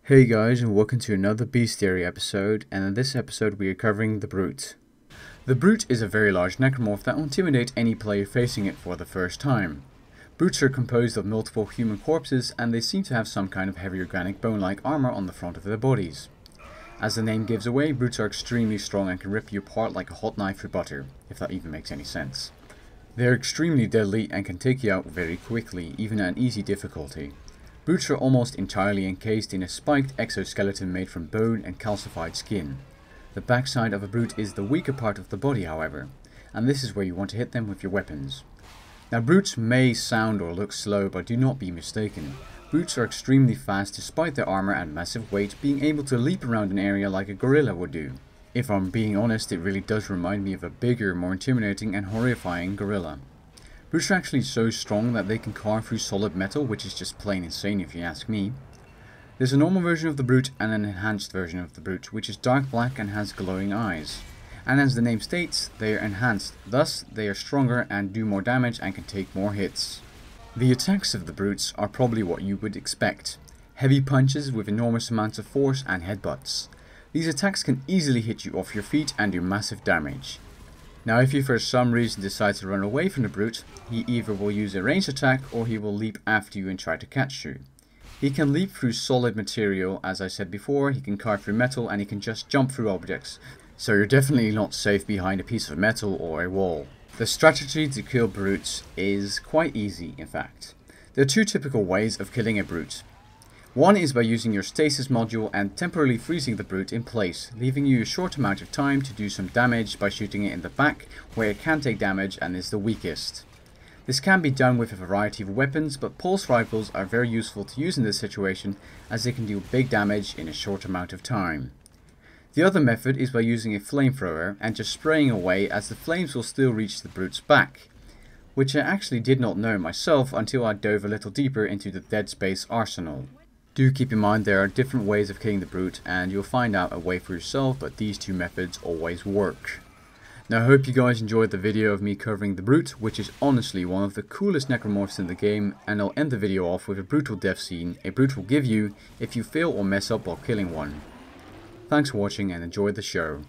Hey guys, and welcome to another Bestiary episode, and in this episode we are covering the Brute. The Brute is a very large necromorph that will intimidate any player facing it for the first time. Brutes are composed of multiple human corpses, and they seem to have some kind of heavy organic bone-like armor on the front of their bodies. As the name gives away, brutes are extremely strong and can rip you apart like a hot knife through butter, if that even makes any sense. They are extremely deadly and can take you out very quickly, even at an easy difficulty. Brutes are almost entirely encased in a spiked exoskeleton made from bone and calcified skin. The backside of a brute is the weaker part of the body, however, and this is where you want to hit them with your weapons. Now, brutes may sound or look slow, but do not be mistaken. Brutes are extremely fast despite their armor and massive weight, being able to leap around an area like a gorilla would do. If I'm being honest, it really does remind me of a bigger, more intimidating and horrifying gorilla. Brutes are actually so strong that they can carve through solid metal, which is just plain insane if you ask me. There's a normal version of the Brute and an enhanced version of the Brute, which is dark black and has glowing eyes. And as the name states, they are enhanced, thus they are stronger and do more damage and can take more hits. The attacks of the Brutes are probably what you would expect. Heavy punches with enormous amounts of force and headbutts. These attacks can easily hit you off your feet and do massive damage. Now, if you for some reason decide to run away from the Brute, he either will use a ranged attack or he will leap after you and try to catch you. He can leap through solid material, as I said before, he can carve through metal, and he can just jump through objects. So you're definitely not safe behind a piece of metal or a wall. The strategy to kill brutes is quite easy, in fact. There are two typical ways of killing a brute. One is by using your stasis module and temporarily freezing the brute in place, leaving you a short amount of time to do some damage by shooting it in the back, where it can take damage and is the weakest. This can be done with a variety of weapons, but pulse rifles are very useful to use in this situation, as they can do big damage in a short amount of time. The other method is by using a flamethrower and just spraying away, as the flames will still reach the brute's back, which I actually did not know myself until I dove a little deeper into the Dead Space arsenal. Do keep in mind there are different ways of killing the brute, and you'll find out a way for yourself, but these two methods always work. Now, I hope you guys enjoyed the video of me covering the Brute, which is honestly one of the coolest necromorphs in the game, and I'll end the video off with a brutal death scene a brute will give you if you fail or mess up while killing one. Thanks for watching and enjoy the show.